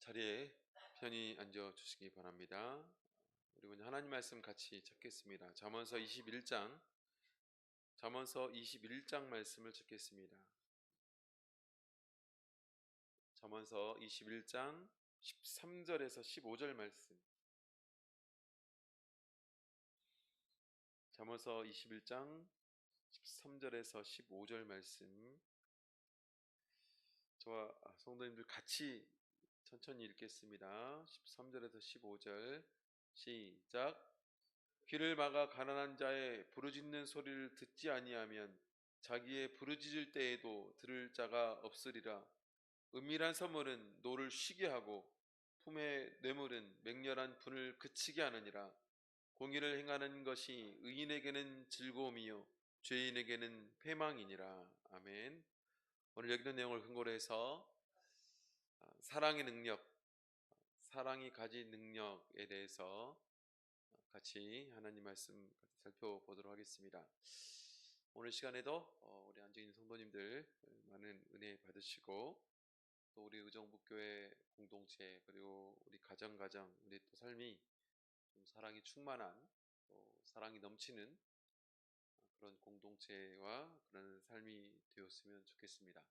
자리에 편히 앉아 주시기 바랍니다. 우리 오늘 하나님 말씀 같이 찾겠습니다. 잠언서 21장 말씀을 찾겠습니다. 잠언서 21장 13절에서 15절 말씀. 잠언서 21장 13절에서 15절 말씀. 저와 성도님들 같이 천천히 읽겠습니다. 13절에서 15절 시작. 귀를 막아 가난한 자의 부르짖는 소리를 듣지 아니하면 자기의 부르짖을 때에도 들을 자가 없으리라. 은밀한 선물은 노를 쉬게 하고 품의 뇌물은 맹렬한 분을 그치게 하느니라. 공의를 행하는 것이 의인에게는 즐거움이요 죄인에게는 패망이니라. 아멘. 오늘 여기 있는 내용을 근거로 해서 사랑의 능력, 사랑이 가진 능력에 대해서 같이 하나님 말씀 살펴보도록 하겠습니다. 오늘 시간에도 우리 앉아있는 성도님들 많은 은혜 받으시고 또 우리 의정부교회 공동체 그리고 우리 가정 우리 또 삶이 좀 사랑이 충만한 또 사랑이 넘치는 그런 공동체와 그런 삶이 되었으면 좋겠습니다.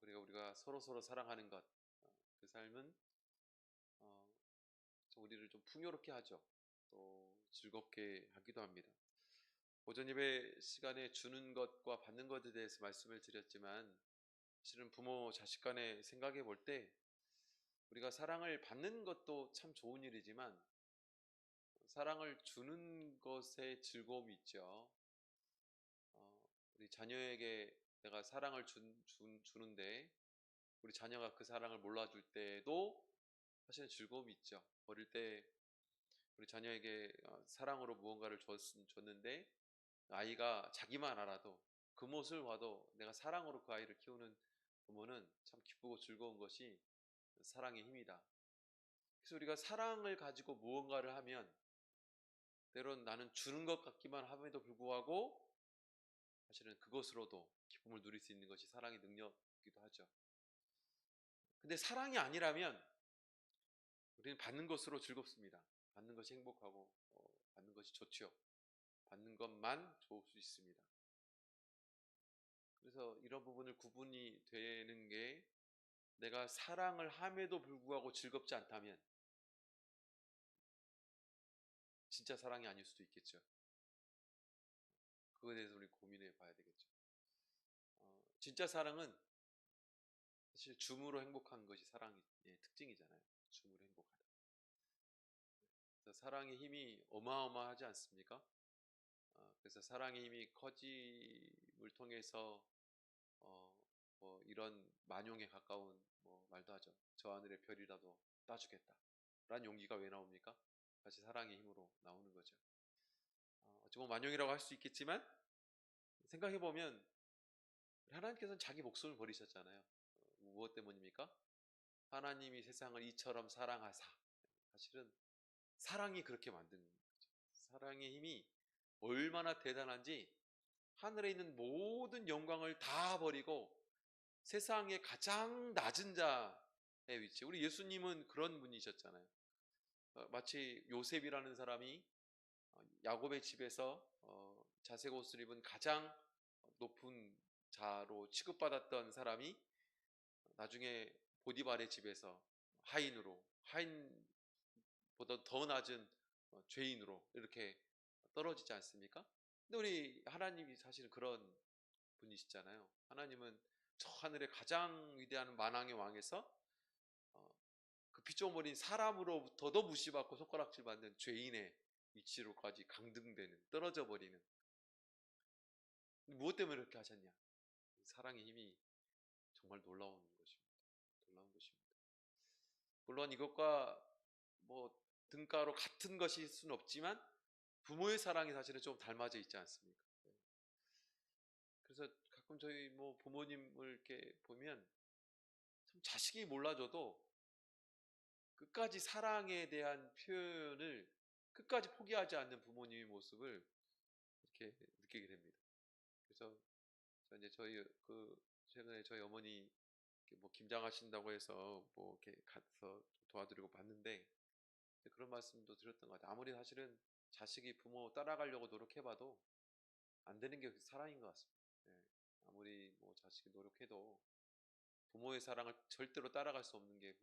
그리고 우리가 서로 사랑하는 것, 그 삶은 우리를 좀 풍요롭게 하죠. 또 즐겁게 하기도 합니다. 오전 예배 시간에 주는 것과 받는 것에 대해서 말씀을 드렸지만 실은 부모 자식 간에 생각해 볼 때 우리가 사랑을 받는 것도 참 좋은 일이지만 사랑을 주는 것에 즐거움이 있죠. 우리 자녀에게 내가 사랑을 주는데 우리 자녀가 그 사랑을 몰라줄 때도 사실은 즐거움이 있죠. 어릴 때 우리 자녀에게 사랑으로 무언가를 줬는데 아이가 자기만 알아도 그 모습을 봐도 내가 사랑으로 그 아이를 키우는 부모는 참 기쁘고 즐거운 것이 사랑의 힘이다. 그래서 우리가 사랑을 가지고 무언가를 하면 때론 나는 주는 것 같기만 함에도 불구하고 사실은 그것으로도 기쁨을 누릴 수 있는 것이 사랑의 능력이기도 하죠. 근데 사랑이 아니라면 우리는 받는 것으로 즐겁습니다. 받는 것이 행복하고 받는 것이 좋죠. 받는 것만 좋을 수 있습니다. 그래서 이런 부분을 구분이 되는 게 내가 사랑을 함에도 불구하고 즐겁지 않다면 진짜 사랑이 아닐 수도 있겠죠. 그거에 대해서 우리 고민해 봐야 되겠죠. 진짜 사랑은 사실 줌으로 행복한 것이 사랑의 특징이잖아요. 줌으로 행복하다. 그래서 사랑의 힘이 어마어마하지 않습니까? 그래서 사랑의 힘이 커짐을 통해서 뭐 이런 만용에 가까운 뭐 말도 하죠. 저 하늘의 별이라도 따주겠다 라는 용기가 왜 나옵니까? 사실 사랑의 힘으로 나오는 거죠. 어찌 보면 만용이라고 할 수 있겠지만 생각해보면 하나님께서는 자기 목숨을 버리셨잖아요. 무엇 때문입니까? 하나님이 세상을 이처럼 사랑하사. 사실은 사랑이 그렇게 만든 거죠. 사랑의 힘이 얼마나 대단한지 하늘에 있는 모든 영광을 다 버리고 세상의 가장 낮은 자의 위치. 우리 예수님은 그런 분이셨잖아요. 마치 요셉이라는 사람이 야곱의 집에서 자색 옷을 입은 가장 높은 자로 취급받았던 사람이 나중에 보디발의 집에서 하인보다 더 낮은 죄인으로 이렇게 떨어지지 않습니까? 근데 우리 하나님이 사실은 그런 분이시잖아요. 하나님은 저 하늘의 가장 위대한 만왕의 왕에서 그 피조물인 사람으로부터도 무시받고 손가락질 받는 죄인의 위치로까지 강등되는, 떨어져 버리는. 무엇 때문에 이렇게 하셨냐? 사랑의 힘이 정말 놀라운 것입니다. 놀라운 것입니다. 물론 이것과 뭐 등가로 같은 것일 수는 없지만 부모의 사랑이 사실은 좀 닮아져 있지 않습니까? 그래서 가끔 저희 뭐 부모님을 이렇게 보면 참 자식이 몰라줘도 끝까지 사랑에 대한 표현을 끝까지 포기하지 않는 부모님의 모습을 이렇게 느끼게 됩니다. 그래서 이제 최근에 저희 어머니 뭐 김장하신다고 해서 뭐 이렇게 가서 도와드리고 봤는데 그런 말씀도 드렸던 것 같아요. 아무리 사실은 자식이 부모 따라가려고 노력해봐도 안 되는 게 사랑인 것 같습니다. 예, 아무리 뭐 자식이 노력해도 부모의 사랑을 절대로 따라갈 수 없는 게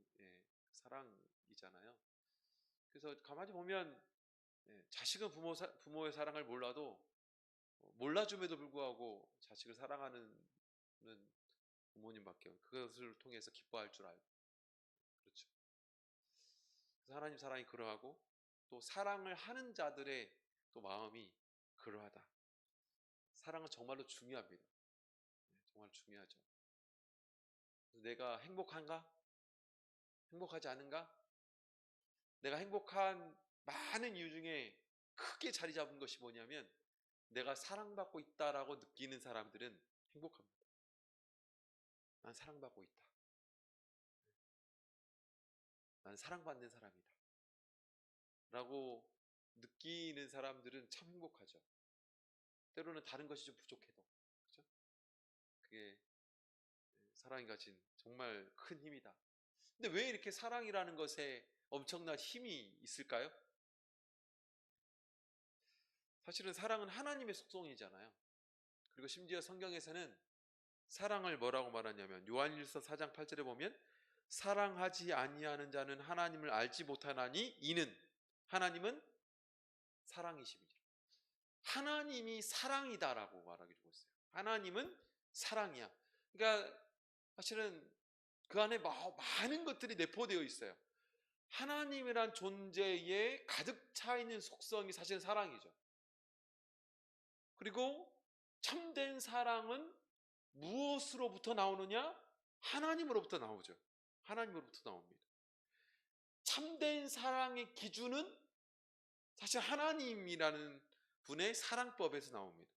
사랑이잖아요. 그래서 가만히 보면 자식은 부모의 사랑을 몰라도 몰라줌에도 불구하고 자식을 사랑하는 부모님밖에 그것을 통해서 기뻐할 줄 알고 그렇죠. 그래서 하나님 사랑이 그러하고 또 사랑을 하는 자들의 또 마음이 그러하다. 사랑은 정말로 중요합니다. 정말 중요하죠. 내가 행복한가? 행복하지 않은가? 내가 행복한 많은 이유 중에 크게 자리 잡은 것이 뭐냐면 내가 사랑받고 있다라고 느끼는 사람들은 행복합니다. 난 사랑받고 있다. 난 사랑받는 사람이다. 라고 느끼는 사람들은 참 행복하죠. 때로는 다른 것이 좀 부족해도. 그죠? 그게 사랑이 가진 정말 큰 힘이다. 근데 왜 이렇게 사랑이라는 것에 엄청난 힘이 있을까요? 사실은 사랑은 하나님의 속성이잖아요. 그리고 심지어 성경에서는 사랑을 뭐라고 말하냐면 요한일서 4장 8절에 보면 사랑하지 아니하는 자는 하나님을 알지 못하나니 이는 하나님은 사랑이십니다. 하나님이 사랑이다라고 말하기로 했어요. 하나님은 사랑이야. 그러니까 사실은 그 안에 많은 것들이 내포되어 있어요. 하나님이란 존재에 가득 차 있는 속성이 사실은 사랑이죠. 그리고 참된 사랑은 무엇으로부터 나오느냐? 하나님으로부터 나오죠. 하나님으로부터 나옵니다. 참된 사랑의 기준은 사실 하나님이라는 분의 사랑법에서 나옵니다.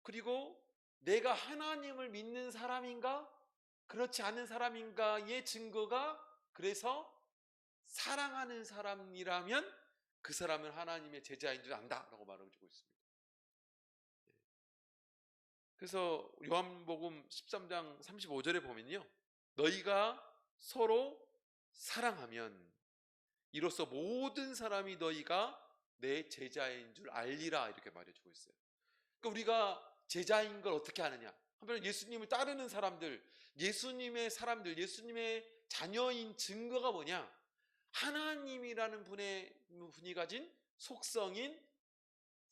그리고 내가 하나님을 믿는 사람인가? 그렇지 않은 사람인가의 증거가 그래서 사랑하는 사람이라면 그 사람은 하나님의 제자인 줄 안다라고 말하고 있습니다. 그래서 요한복음 13장 35절에 보면요. 너희가 서로 사랑하면 이로써 모든 사람이 너희가 내 제자인 줄 알리라 이렇게 말해주고 있어요. 그러니까 우리가 제자인 걸 어떻게 아느냐? 한편 예수님을 따르는 사람들, 예수님의 사람들, 예수님의 자녀인 증거가 뭐냐? 하나님이라는 분이 가진 속성인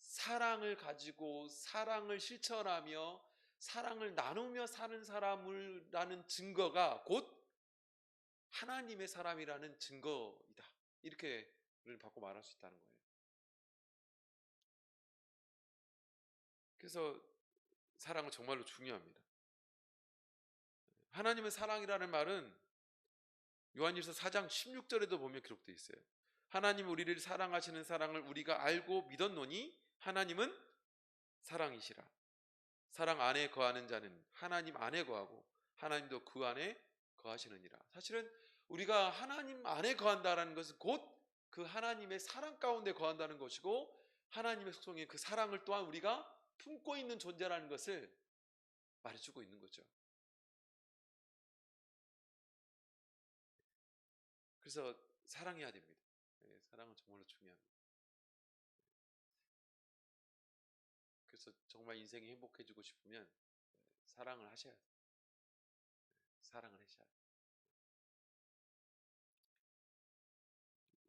사랑을 가지고 사랑을 실천하며 사랑을 나누며 사는 사람이라는 증거가 곧 하나님의 사람이라는 증거이다. 이렇게 받고 말할 수 있다는 거예요. 그래서 사랑은 정말로 중요합니다. 하나님의 사랑이라는 말은 요한일서 4장 16절에도 보면 기록되어 있어요. 하나님 우리를 사랑하시는 사랑을 우리가 알고 믿었노니 하나님은 사랑이시라. 사랑 안에 거하는 자는 하나님 안에 거하고 하나님도 그 안에 거하시느니라. 사실은 우리가 하나님 안에 거한다는 것은 곧 그 하나님의 사랑 가운데 거한다는 것이고 하나님의 속성인 그 사랑을 또한 우리가 품고 있는 존재라는 것을 말해주고 있는 거죠. 그래서 사랑해야 됩니다. 사랑은 정말로 중요합니다. 그래서 정말 인생이 행복해지고 싶으면 사랑을 하셔야 돼요. 사랑을 하셔야 돼요.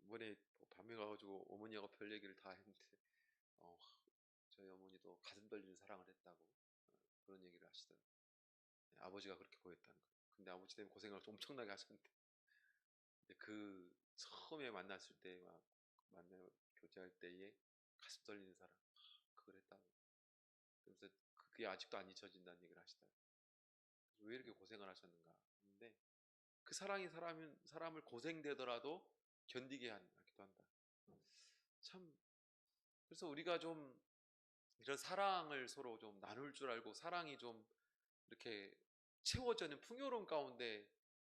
이번에 밤에 가가지고 어머니하고 별 얘기를 다 했는데 저희 어머니도 가슴 떨리는 사랑을 했다고 그런 얘기를 하시더라고요. 아버지가 그렇게 보였다는 거예요. 근데 아버지 때문에 고생을 엄청나게 하셨는데 그 처음에 만났을 때 막 만나 교제할 때에 가슴 떨리는 사랑 그걸 했다고. 그래서 그게 아직도 안 잊혀진다는 얘기를 하시더라고요. 왜 이렇게 고생을 하셨는가 하는데 그 사랑이 사람을 고생되더라도 견디게 하기도 한다. 참 그래서 우리가 좀 이런 사랑을 서로 좀 나눌 줄 알고 사랑이 좀 이렇게 채워지는 풍요로운 가운데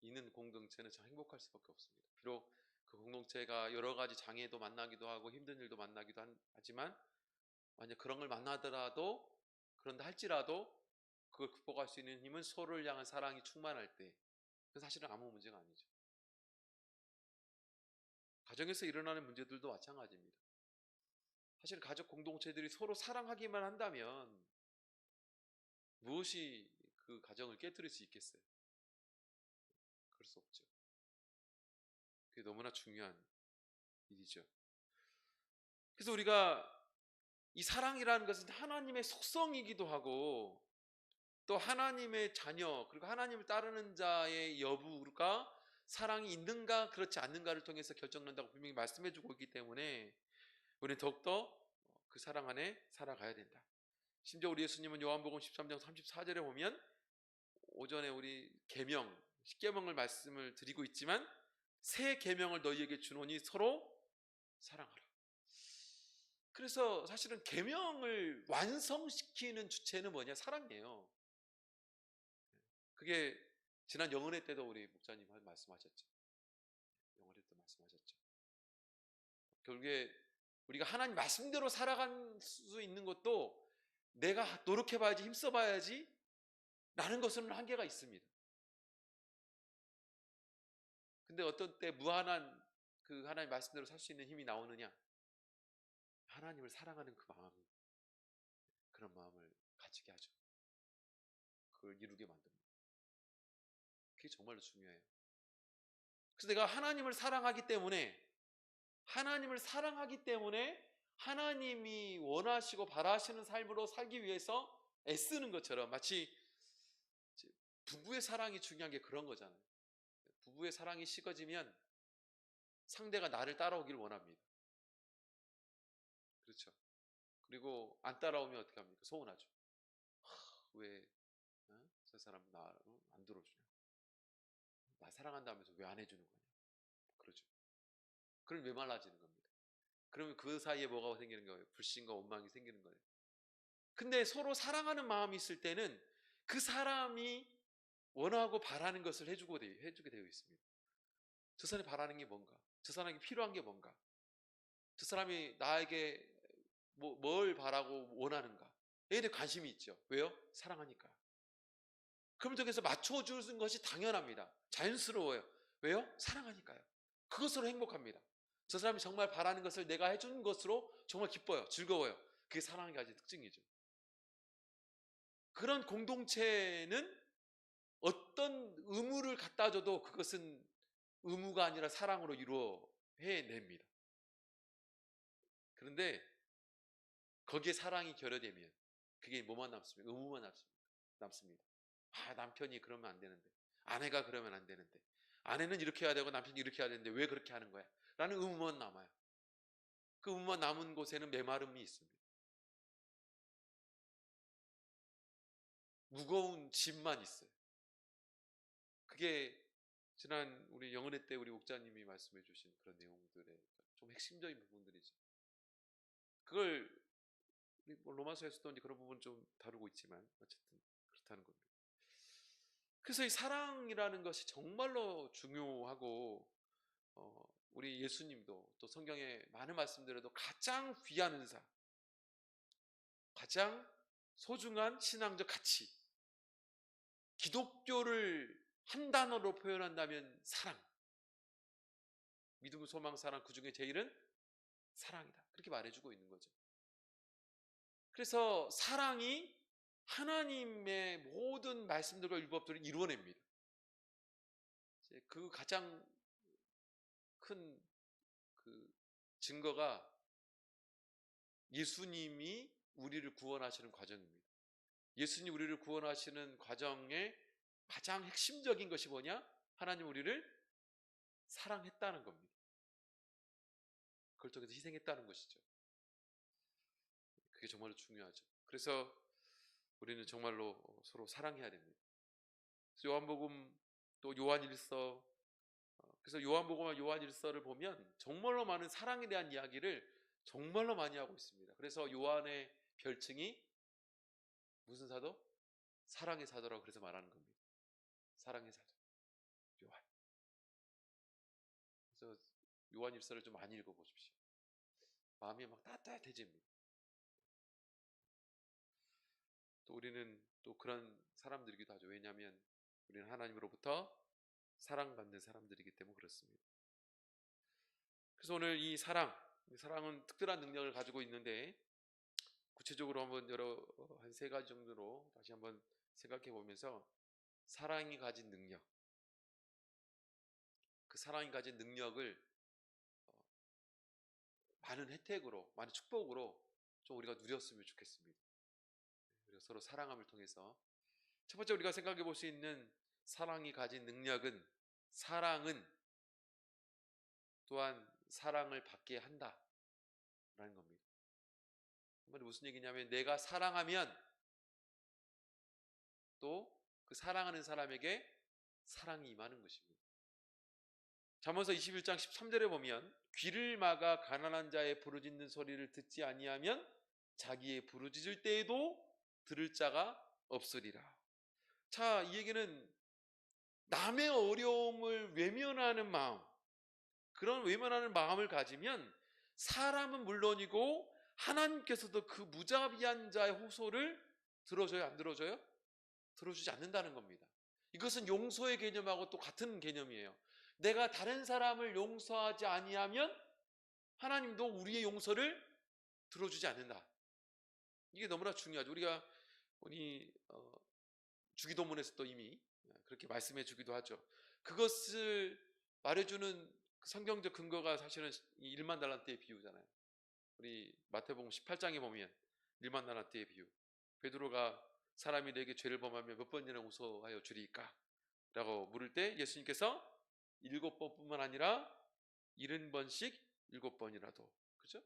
있는 공동체는 참 행복할 수밖에 없습니다. 비록 그 공동체가 여러 가지 장애도 만나기도 하고 힘든 일도 만나기도 하지만 만약 그런 걸 만나더라도 그런다 할지라도 그걸 극복할 수 있는 힘은 서로를 향한 사랑이 충만할 때, 그건 사실은 아무 문제가 아니죠. 가정에서 일어나는 문제들도 마찬가지입니다. 사실 가족 공동체들이 서로 사랑하기만 한다면 무엇이 그 가정을 깨뜨릴 수 있겠어요? 그럴 수 없죠. 그게 너무나 중요한 일이죠. 그래서 우리가 이 사랑이라는 것은 하나님의 속성이기도 하고, 또 하나님의 자녀, 그리고 하나님을 따르는 자의 여부가 사랑이 있는가 그렇지 않는가를 통해서 결정된다고 분명히 말씀해 주고 있기 때문에 우리는 더욱더 그 사랑 안에 살아가야 된다. 심지어 우리 예수님은 요한복음 13장 34절에 보면 오전에 우리 계명, 십계명을 말씀을 드리고 있지만 새 계명을 너희에게 주노니 서로 사랑하라. 그래서 사실은 계명을 완성시키는 주체는 뭐냐? 사랑이에요. 그게 지난 영은회 때도 우리 목사님 말씀하셨죠. 영은회 때 말씀하셨죠. 결국에 우리가 하나님 말씀대로 살아갈 수 있는 것도 내가 노력해봐야지, 힘써봐야지 라는 것은 한계가 있습니다. 근데 어떤 때 무한한 그 하나님 말씀대로 살 수 있는 힘이 나오느냐? 하나님을 사랑하는 그 마음, 그런 마음을 가지게 하죠. 그걸 이루게 만듭니다. 그게 정말로 중요해요. 그래서 내가 하나님을 사랑하기 때문에 하나님이 원하시고 바라시는 삶으로 살기 위해서 애쓰는 것처럼, 마치 부부의 사랑이 중요한 게 그런 거잖아요. 부부의 사랑이 식어지면 상대가 나를 따라오길 원합니다. 그렇죠. 그리고 안 따라오면 어떻게 합니까? 서운하죠. 왜 저 사람 나 안 들어주냐? 나 사랑한다면서 왜 안 해주는 거냐? 그러죠. 그럼 메말라지는 겁니다. 그러면 그 사이에 뭐가 생기는 거예요? 불신과 원망이 생기는 거예요. 근데 서로 사랑하는 마음이 있을 때는 그 사람이 원하고 바라는 것을 해주게 되어 있습니다. 저 사람이 바라는 게 뭔가? 저 사람에게 필요한 게 뭔가? 저 사람이 나에게 뭘 바라고 원하는가? 에 대해 관심이 있죠. 왜요? 사랑하니까. 그럼 저기서 맞춰주는 것이 당연합니다. 자연스러워요. 왜요? 사랑하니까요. 그것으로 행복합니다. 저 사람이 정말 바라는 것을 내가 해주는 것으로 정말 기뻐요. 즐거워요. 그게 사랑의 가진 특징이죠. 그런 공동체는 어떤 의무를 갖다 줘도 그것은 의무가 아니라 사랑으로 해냅니다. 그런데 거기에 사랑이 결여되면 그게 뭐만 남습니까? 의무만 남습니다. 아, 남편이 그러면 안 되는데, 아내가 그러면 안 되는데, 아내는 이렇게 해야 되고 남편이 이렇게 해야 되는데 왜 그렇게 하는 거야? 라는 의무만 남아요. 그 의무만 남은 곳에는 메마름이 있습니다. 무거운 짐만 있어요. 그게 지난 우리 영은회 때 우리 목자님이 말씀해 주신 그런 내용들의 좀 핵심적인 부분들이죠. 그걸 로마서에서도 이제 그런 부분 좀 다루고 있지만 어쨌든 그렇다는 겁니다. 그래서 이 사랑이라는 것이 정말로 중요하고, 우리 예수님도 또 성경의 많은 말씀들에도 가장 귀한 은사, 가장 소중한 신앙적 가치, 기독교를 한 단어로 표현한다면 사랑, 믿음, 소망, 사랑, 그 중에 제일은 사랑이다. 그렇게 말해주고 있는 거죠. 그래서 사랑이 하나님의 모든 말씀들과 율법들을 이루어냅니다. 그 가장 큰 그 증거가 예수님이 우리를 구원하시는 과정입니다. 예수님이 우리를 구원하시는 과정의 가장 핵심적인 것이 뭐냐? 하나님 우리를 사랑했다는 겁니다. 그걸 통해서 희생했다는 것이죠. 그게 정말로 중요하죠. 그래서 우리는 정말로 서로 사랑해야 됩니다. 요한복음 또 요한일서, 그래서 요한복음과 요한일서를 보면 정말로 많은 사랑에 대한 이야기를 정말로 많이 하고 있습니다. 그래서 요한의 별칭이 무슨 사도? 사랑의 사도라고 그래서 말하는 겁니다. 사랑의 사도 요한. 그래서 요한일서를 좀 많이 읽어보십시오. 마음이 막 따뜻해집니다. 또 우리는 또 그런 사람들이기도 하죠. 왜냐하면 우리는 하나님으로부터 사랑받는 사람들이기 때문에 그렇습니다. 그래서 오늘 이 사랑은 특별한 능력을 가지고 있는데 구체적으로 한번 한 세 가지 정도로 다시 한번 생각해 보면서 사랑이 가진 능력, 그 사랑이 가진 능력을 많은 혜택으로, 많은 축복으로 좀 우리가 누렸으면 좋겠습니다. 우리가 서로 사랑함을 통해서 첫 번째 우리가 생각해 볼 수 있는 사랑이 가진 능력은 사랑은 또한 사랑을 받게 한다라는 겁니다. 그 말이 무슨 얘기냐면 내가 사랑하면 또 그 사랑하는 사람에게 사랑이 임하는 것입니다. 잠언서 21장 13절에 보면 귀를 막아 가난한 자의 부르짖는 소리를 듣지 아니하면 자기의 부르짖을 때에도 들을 자가 없으리라. 자, 이 얘기는 남의 어려움을 외면하는 마음, 그런 외면하는 마음을 가지면 사람은 물론이고 하나님께서도 그 무자비한 자의 호소를 들어줘요, 안 들어줘요? 들어주지 않는다는 겁니다. 이것은 용서의 개념하고 또 같은 개념이에요. 내가 다른 사람을 용서하지 아니하면 하나님도 우리의 용서를 들어주지 않는다. 이게 너무나 중요하죠. 우리가 주기도문에서도 이미 그렇게 말씀해 주기도 하죠. 그것을 말해주는 성경적 근거가 사실은 1만 달란트의 비유잖아요. 우리 마태복음 18장에 보면 1만 달란트의 비유, 베드로가 사람이 내게 죄를 범하면 몇 번이나 용서하여 주리까? 라고 물을 때 예수님께서 7번뿐만 아니라 70번씩 7번이라도, 그죠?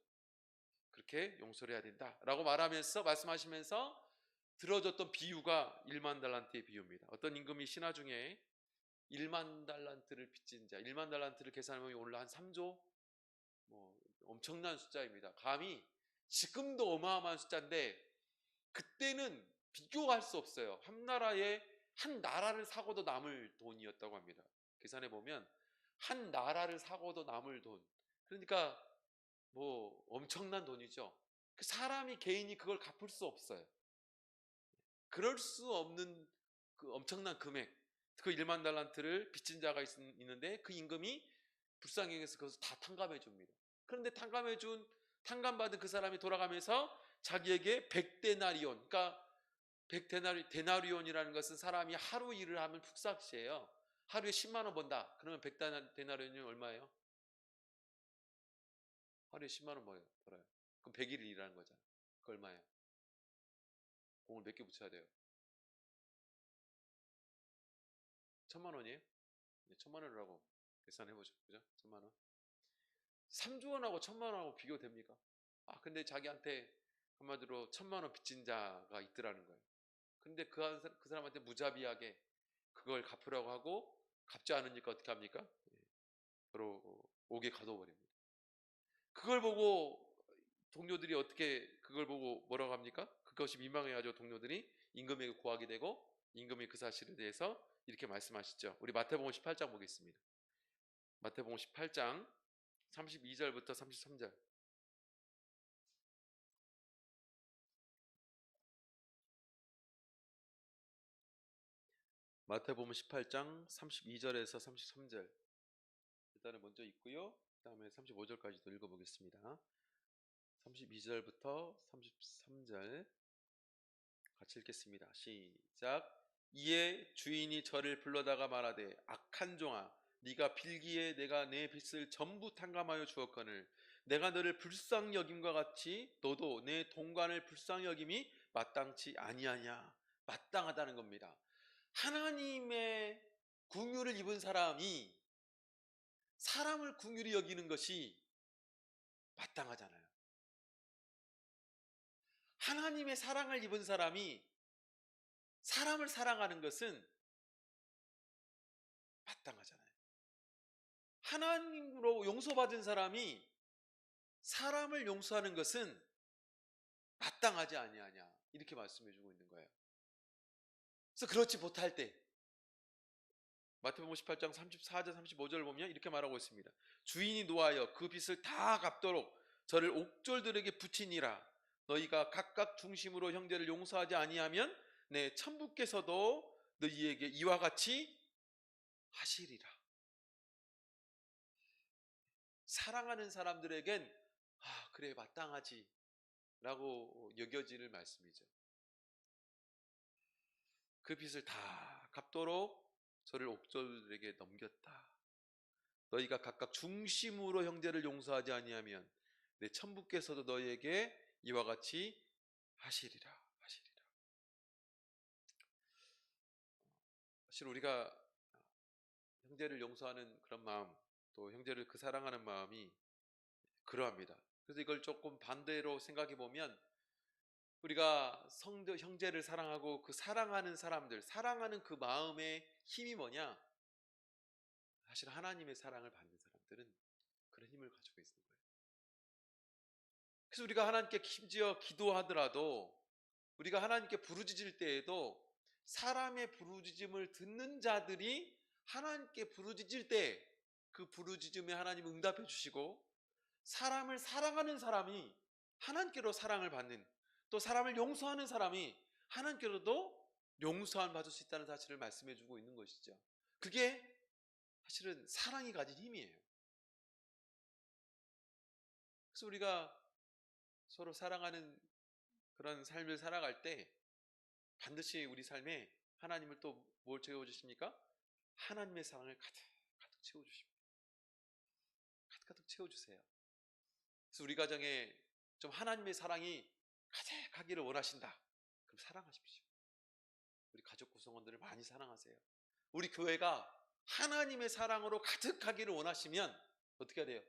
그렇게 용서를 해야 된다 라고 말하면서 들어줬던 비유가 1만 달란트의 비유입니다. 어떤 임금이 신하 중에 1만 달란트를 빚진 자, 1만 달란트를 계산하면 오늘 한 3조, 엄청난 숫자입니다. 감히 지금도 어마어마한 숫자인데 그때는 비교할 수 없어요. 한 나라를 사고도 남을 돈이었다고 합니다. 계산해 보면 한 나라를 사고도 남을 돈. 그러니까 엄청난 돈이죠. 그 사람이 개인이 그걸 갚을 수 없어요. 그럴 수 없는 그 엄청난 금액, 그 1만 달란트를 빚진 자가 있는데 그 임금이 불쌍히 여겨서 그것을 다 탕감해 줍니다. 그런데 탕감받은 그 사람이 돌아가면서 자기에게 100데나리온, 그러니까 데나리온이라는 것은 사람이 하루 일을 하면 푹삭시예요. 하루에 10만 원 번다. 그러면 100데나리온이 얼마예요? 하루에 10만 원 벌어요. 그럼 100일을 일하는 거잖아. 그 얼마예요? 공을 몇 개 붙여야 돼요? 1000만 원이에요? 1000만 원이라고 계산해보죠. 그죠? 1000만 원. 3조 원하고 1000만 원하고 비교됩니까? 근데 자기한테 한마디로 1000만 원 빚진 자가 있더라는 거예요. 근데 그 사람한테 무자비하게 그걸 갚으라고 하고 갚지 않으니까 어떻게 합니까? 바로 옥에 가둬버립니다. 그걸 보고 동료들이 그걸 보고 뭐라고 합니까? 그것이 민망해가지고 동료들이 임금에게 고하게 되고 임금이 그 사실에 대해서 이렇게 말씀하시죠. 우리 마태복음 18장 보겠습니다. 마태복음 18장 32절부터 33절. 마태복음 18장 32절에서 33절. 일단은 먼저 있고요. 그 다음에 35절까지도 읽어보겠습니다. 32절부터 33절 같이 읽겠습니다. 시작. 이에 주인이 저를 불러다가 말하되 악한 종아, 네가 빌기에 내가 내 빚을 전부 탕감하여 주었거늘 내가 너를 불쌍히 여김과 같이 너도 내 동관을 불쌍히 여김이 마땅치 아니하냐. 마땅하다는 겁니다. 하나님의 긍휼을 입은 사람이 사람을 긍휼히 여기는 것이 마땅하잖아요. 하나님의 사랑을 입은 사람이 사람을 사랑하는 것은 마땅하잖아요. 하나님으로 용서받은 사람이 사람을 용서하는 것은 마땅하지 아니하냐, 이렇게 말씀해주고 있는 거예요. 그래서 그렇지 못할 때 마태복음 18장 34절 35절을 보면 이렇게 말하고 있습니다. 주인이 노하여 그 빚을 다 갚도록 저를 옥졸들에게 붙이니라. 너희가 각각 중심으로 형제를 용서하지 아니하면 내 천부께서도 너희에게 이와 같이 하시리라. 사랑하는 사람들에겐 그래 마땅하지 라고 여겨지는 말씀이죠. 그 빚을 다 갚도록 저를 옥졸들에게 넘겼다. 너희가 각각 중심으로 형제를 용서하지 아니하면 내 천부께서도 너희에게 이와 같이 하시리라. 사실 우리가 형제를 용서하는 그런 마음, 또 형제를 그 사랑하는 마음이 그러합니다. 그래서 이걸 조금 반대로 생각해 보면 우리가 형제를 사랑하고 그 사랑하는 사람들, 사랑하는 그 마음의 힘이 뭐냐? 사실 하나님의 사랑을 받는 사람들은 그런 힘을 가지고 있는 거예요. 그래서 우리가 하나님께 심지어 기도하더라도 우리가 하나님께 부르짖을 때에도 사람의 부르짖음을 듣는 자들이 하나님께 부르짖을 때 그 부르짖음에 하나님 응답해 주시고, 사람을 사랑하는 사람이 하나님께로 사랑을 받는, 또 사람을 용서하는 사람이 하나님께로도 용서함 받을 수 있다는 사실을 말씀해 주고 있는 것이죠. 그게 사실은 사랑이 가진 힘이에요. 그래서 우리가 서로 사랑하는 그런 삶을 살아갈 때 반드시 우리 삶에 하나님을 또 뭘 채워주십니까? 하나님의 사랑을 가득 채워주십니다. 가득 채워주세요. 그래서 우리 가정에 좀 하나님의 사랑이 가득하기를 원하신다. 그럼 사랑하십시오. 우리 가족 구성원들을 많이 사랑하세요. 우리 교회가 하나님의 사랑으로 가득하기를 원하시면 어떻게 해야 돼요?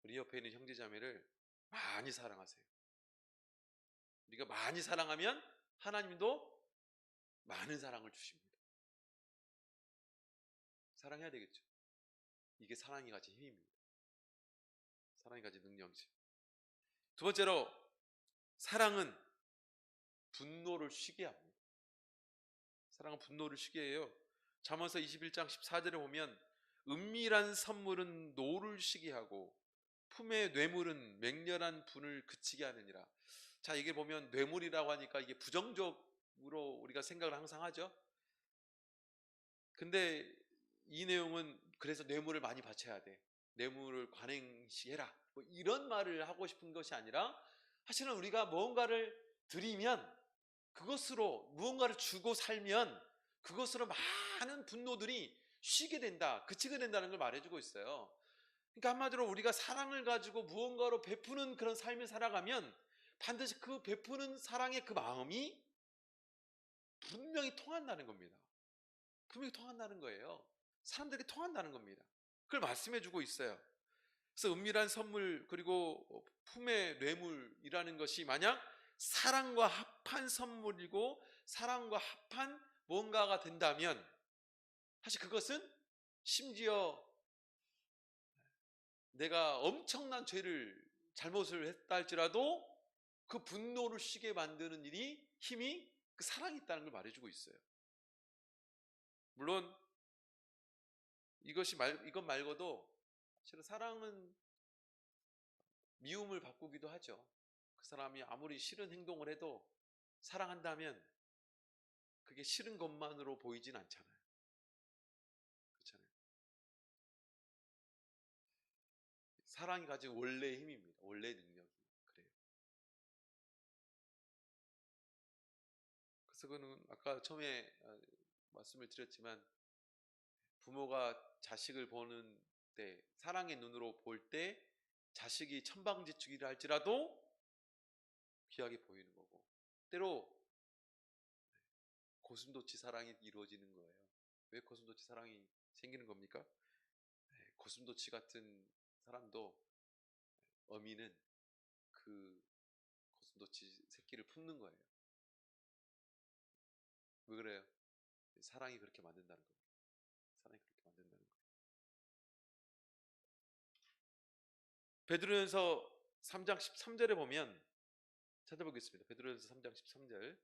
우리 옆에 있는 형제자매를 많이 사랑하세요. 우리가 많이 사랑하면 하나님도 많은 사랑을 주십니다. 사랑해야 되겠죠. 이게 사랑이 가진 힘입니다. 사랑이 가진 능력이죠. 두 번째로, 사랑은 분노를 쉬게 합니다. 사랑은 분노를 쉬게 해요. 잠언서 21장 14절에 보면 은밀한 선물은 노를 쉬게 하고 품의 뇌물은 맹렬한 분을 그치게 하느니라. 자, 이게 보면 뇌물이라고 하니까 이게 부정적으로 우리가 생각을 항상 하죠. 근데 이 내용은 그래서 뇌물을 많이 바쳐야 돼, 뇌물을 관행시해라, 뭐 이런 말을 하고 싶은 것이 아니라, 사실은 우리가 무언가를 드리면, 그것으로 무언가를 주고 살면 그것으로 많은 분노들이 쉬게 된다, 그치게 된다는 걸 말해주고 있어요. 그러니까 한마디로 우리가 사랑을 가지고 무언가로 베푸는 그런 삶을 살아가면 반드시 그 베푸는 사랑의 그 마음이 분명히 통한다는 겁니다. 분명히 통한다는 거예요. 사람들에게 통한다는 겁니다. 그걸 말씀해주고 있어요. 그래서 은밀한 선물, 그리고 품의 뇌물이라는 것이 만약 사랑과 합한 선물이고 사랑과 합한 뭔가가 된다면, 사실 그것은 심지어 내가 엄청난 잘못을 했다 할지라도 그 분노를 쉬게 만드는 힘이 그 사랑이 있다는 걸 말해주고 있어요. 물론 이것 말고도 사실은 사랑은 미움을 바꾸기도 하죠. 그 사람이 아무리 싫은 행동을 해도 사랑한다면 그게 싫은 것만으로 보이진 않잖아요. 그렇잖아요. 사랑이 가진 원래의 힘입니다. 원래의 능력이 그래요. 그래서 그는 아까 처음에 말씀을 드렸지만, 부모가 자식을 보는 때, 사랑의 눈으로 볼 때 자식이 천방지축이라 할지라도 귀하게 보이는 거고, 때로 고슴도치 사랑이 이루어지는 거예요. 왜 고슴도치 사랑이 생기는 겁니까? 고슴도치 같은 사람도, 어미는 그 고슴도치 새끼를 품는 거예요. 왜 그래요? 사랑이 그렇게 만든다는 겁니다. 사랑이 그렇게 만든다는 거예요. 베드로전서 3장 13절에 보면, 찾아보겠습니다. 베드로전서 3장 13절.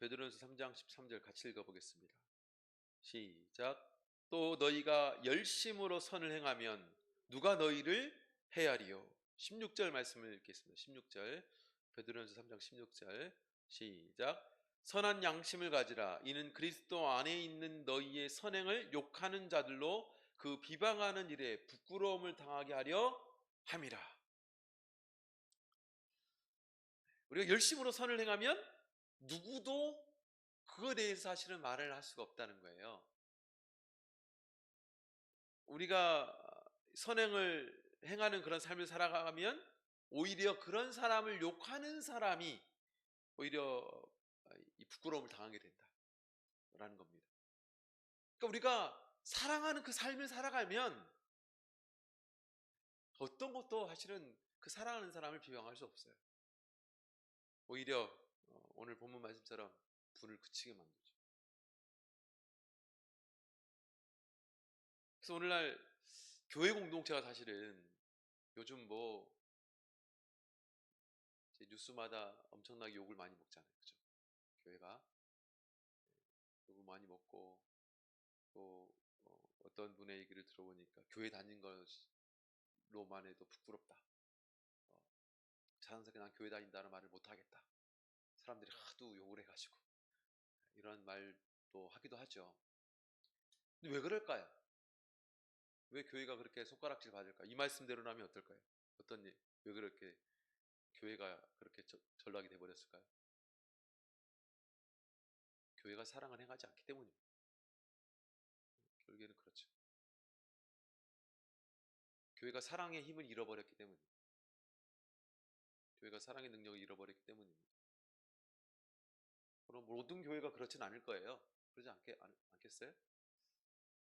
베드로전서 3장 13절 같이 읽어보겠습니다. 시작. 또 너희가 열심으로 선을 행하면 누가 너희를 해하리요. 16절 말씀을 읽겠습니다. 16절 베드로전서 3장 16절 시작. 선한 양심을 가지라. 이는 그리스도 안에 있는 너희의 선행을 욕하는 자들로 그 비방하는 일에 부끄러움을 당하게 하려 함이라. 우리가 열심으로 선을 행하면 누구도 그거에 대해서 사실은 말을 할 수가 없다는 거예요. 우리가 선행을 행하는 그런 삶을 살아가면 오히려 그런 사람을 욕하는 사람이 오히려 이 부끄러움을 당하게 된다라는 겁니다. 그러니까 우리가 사랑하는 그 삶을 살아가면 어떤 것도 사실은 그 사랑하는 사람을 비방할 수 없어요. 오히려 오늘 본문 말씀처럼 분을 그치게 만들죠. 그래서 오늘날 교회 공동체가 사실은 요즘 뭐 뉴스마다 엄청나게 욕을 많이 먹잖아요. 그죠? 교회가 욕을 많이 먹고 또 어떤 분의 얘기를 들어보니까 교회 다닌 것로만 해도 부끄럽다. 자연스럽게 난 교회 다닌다는 말을 못하겠다. 사람들이 하도 욕을 해가지고 이런 말도 하기도 하죠. 근데 왜 그럴까요? 왜 교회가 그렇게 손가락질 받을까? 이 말씀대로라면 어떨까요? 왜 그렇게 교회가 그렇게 전락이 돼버렸을까요? 교회가 사랑을 행하지 않기 때문입니다. 결국에는 그렇죠. 교회가 사랑의 힘을 잃어버렸기 때문입니다. 교회가 사랑의 능력을 잃어버렸기 때문입니다. 그럼 모든 교회가 그렇진 않을 거예요. 그러지 않겠어요?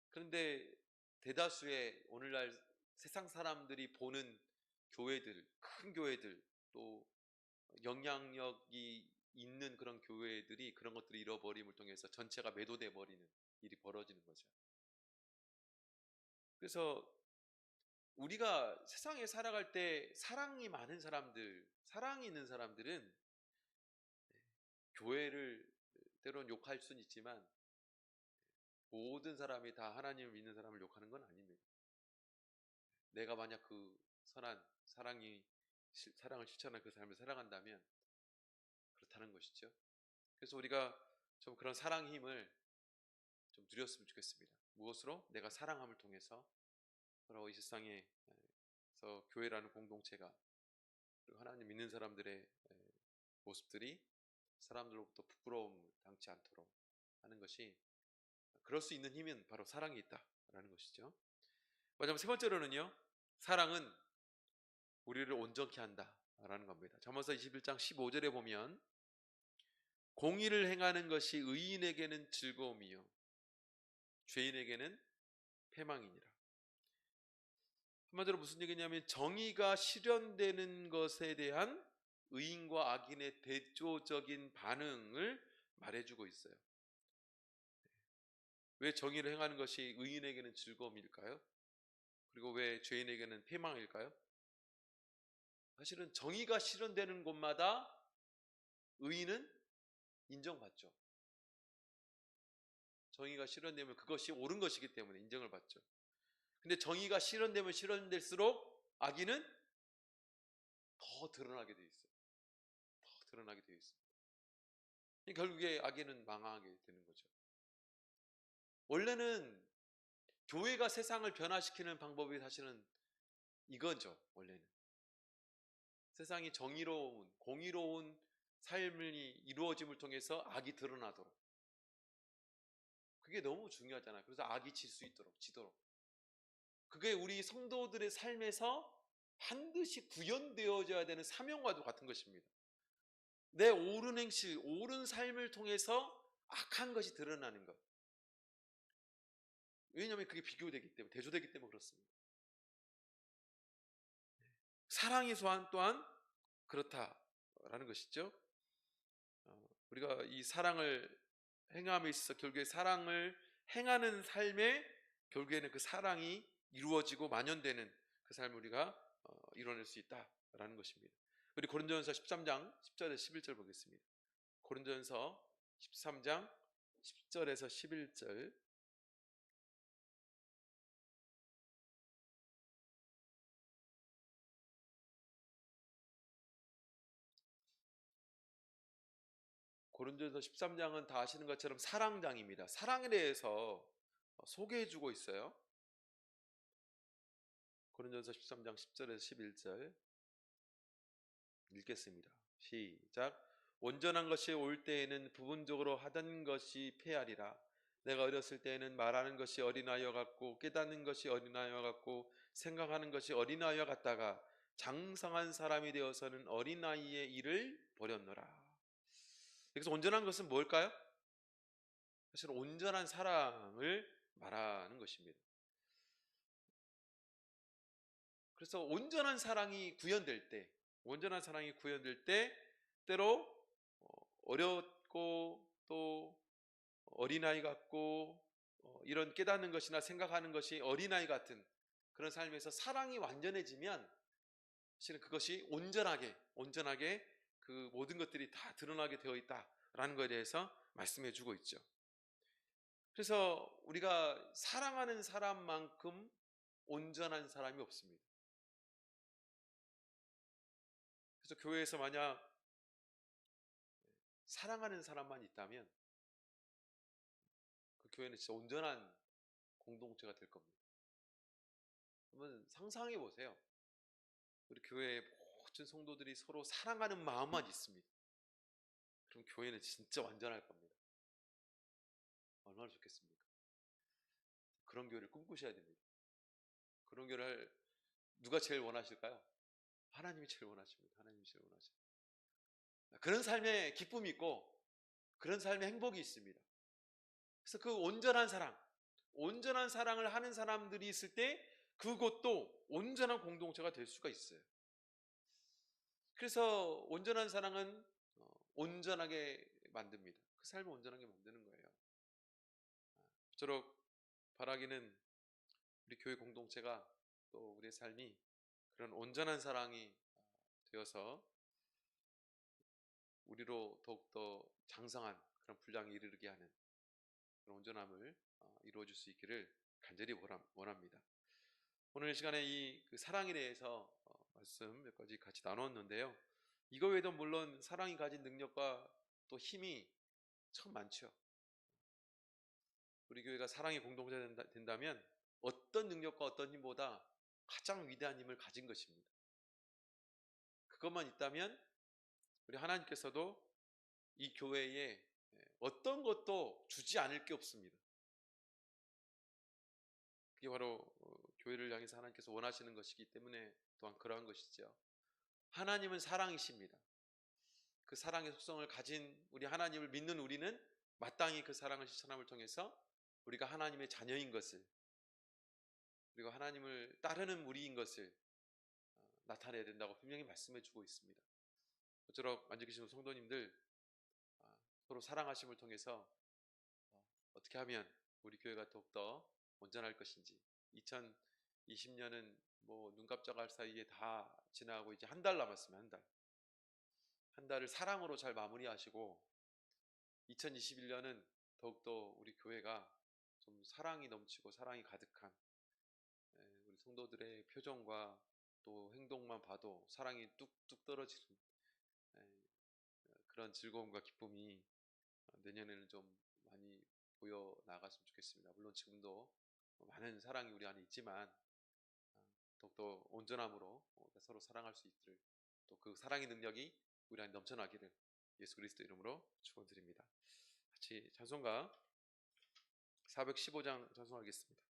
그런데 대다수의 오늘날 세상 사람들이 보는 교회들, 큰 교회들, 또 영향력이 있는 그런 교회들이 그런 것들을 잃어버림을 통해서 전체가 매도돼 버리는 일이 벌어지는 거죠. 그래서 우리가 세상에 살아갈 때 사랑이 많은 사람들, 사랑이 있는 사람들은 교회를 때론 욕할 수는 있지만 모든 사람이 다 하나님을 믿는 사람을 욕하는 건 아닙니다. 내가 만약 그 선한 사랑을 실천한 그 삶을 살아간다면 그렇다는 것이죠. 그래서 우리가 좀 그런 사랑의 힘을 좀 누렸으면 좋겠습니다. 무엇으로? 내가 사랑함을 통해서 바로 이 세상에서 교회라는 공동체가 그리고 하나님 믿는 사람들의 모습들이 사람들로부터 부끄러움을 당치 않도록 하는 것이, 그럴 수 있는 힘은 바로 사랑이 있다라는 것이죠. 마지막 세 번째로는요, 사랑은 우리를 온전케 한다라는 겁니다. 잠언서 21장 15절에 보면 공의를 행하는 것이 의인에게는 즐거움이요 죄인에게는 패망이니라. 한마디로 무슨 얘기냐면 정의가 실현되는 것에 대한 의인과 악인의 대조적인 반응을 말해주고 있어요. 왜 정의를 행하는 것이 의인에게는 즐거움일까요? 그리고 왜 죄인에게는 패망일까요? 사실은 정의가 실현되는 곳마다 의인은 인정받죠. 정의가 실현되면 그것이 옳은 것이기 때문에 인정을 받죠. 근데 정의가 실현되면 실현될수록 악인은 더 드러나게 돼 있어요. 더 드러나게 되어 있습니다. 결국에 악인은 망하게 되는 거죠. 원래는 교회가 세상을 변화시키는 방법이 사실은 이거죠. 원래는 세상이 정의로운, 공의로운 삶이 이루어짐을 통해서 악이 드러나도록, 그게 너무 중요하잖아요. 그래서 악이 지도록 그게 우리 성도들의 삶에서 반드시 구현되어져야 되는 사명과도 같은 것입니다. 내 옳은 행실, 옳은 삶을 통해서 악한 것이 드러나는 것. 왜냐하면 그게 비교되기 때문에, 대조되기 때문에 그렇습니다. 사랑의 소환 또한 그렇다라는 것이죠. 우리가 이 사랑을 행함에 있어서 결국에 사랑을 행하는 삶에 결국에는 그 사랑이 이루어지고 만연되는 그 삶을 우리가 이뤄낼 수 있다라는 것입니다. 우리 고린도전서 13장 10절에서 11절 보겠습니다. 고린도전서 13장 10절에서 11절. 고린도전서 13장은 다 아시는 것처럼 사랑장입니다. 사랑에 대해서 소개해주고 있어요. 고린도전서 13장 10절에서 11절 읽겠습니다. 시작. 온전한 것이 올 때에는 부분적으로 하던 것이 패하리라. 내가 어렸을 때에는 말하는 것이 어린아이와 같고 깨닫는 것이 어린아이와 같고 생각하는 것이 어린아이와 같다가 장성한 사람이 되어서는 어린아이의 일을 버렸노라. 여기서 온전한 것은 뭘까요? 사실 온전한 사랑을 말하는 것입니다. 그래서 온전한 사랑이 구현될 때 때로 어렵고 또 어린아이 같고 이런 깨닫는 것이나 생각하는 것이 어린아이 같은 그런 삶에서 사랑이 완전해지면 사실은 그것이 온전하게 그 모든 것들이 다 드러나게 되어 있다라는 것에 대해서 말씀해 주고 있죠. 그래서 우리가 사랑하는 사람만큼 온전한 사람이 없습니다. 그래서 교회에서 만약 사랑하는 사람만 있다면 그 교회는 진짜 온전한 공동체가 될 겁니다. 한번 상상해 보세요. 우리 교회의 모든 성도들이 서로 사랑하는 마음만 있습니다. 그럼 교회는 진짜 완전할 겁니다. 얼마나 좋겠습니까? 그런 교회를 꿈꾸셔야 됩니다. 그런 교회를 누가 제일 원하실까요? 하나님이 제일 원하십니다. 하나님이 제일 원하십니다. 그런 삶에 기쁨이 있고 그런 삶에 행복이 있습니다. 그래서 그 온전한 사랑을 하는 사람들이 있을 때 그것도 온전한 공동체가 될 수가 있어요. 그래서 온전한 사랑은 온전하게 만듭니다. 그 삶을 온전하게 만드는 거예요. 저렇 바라기는 우리 교회 공동체가 또 우리의 삶이 그런 온전한 사랑이 되어서 우리로 더욱더 장성한 그런 분량에 이르게 하는 그런 온전함을 이루어 줄 수 있기를 간절히 원합니다. 오늘 시간에 이 사랑에 대해서 말씀 몇 가지 같이 나눴는데요. 이거 외에도 물론 사랑이 가진 능력과 또 힘이 참 많죠. 우리 교회가 사랑의 공동체가 된다면 어떤 능력과 어떤 힘보다 가장 위대한 힘을 가진 것입니다. 그것만 있다면 우리 하나님께서도 이 교회에 어떤 것도 주지 않을 게 없습니다. 그게 바로 교회를 향해서 하나님께서 원하시는 것이기 때문에 또한 그러한 것이죠. 하나님은 사랑이십니다. 그 사랑의 속성을 가진 우리 하나님을 믿는 우리는 마땅히 그 사랑을 실천함을 통해서 우리가 하나님의 자녀인 것을, 그리고 하나님을 따르는 우리인 것을 나타내야 된다고 분명히 말씀해 주고 있습니다. 모쪼록 앉아 계신 성도님들 서로 사랑하심을 통해서 어떻게 하면 우리 교회가 더욱더 온전할 것인지, 2020년은 뭐 눈 깜짝할 사이에 다 지나가고 이제 한 달 남았으면 한 달을 사랑으로 잘 마무리하시고 2021년은 더욱더 우리 교회가 좀 사랑이 넘치고 사랑이 가득한 우리 성도들의 표정과 또 행동만 봐도 사랑이 뚝뚝 떨어지는 그런 즐거움과 기쁨이 내년에는 좀 많이 보여 나갔으면 좋겠습니다. 물론 지금도 많은 사랑이 우리 안에 있지만 더욱더 온전함으로 서로 사랑할 수 있기를, 또 그 사랑의 능력이 우리 안에 넘쳐나기를 예수 그리스도 이름으로 축원드립니다. 같이 찬송가 415장 찬송하겠습니다.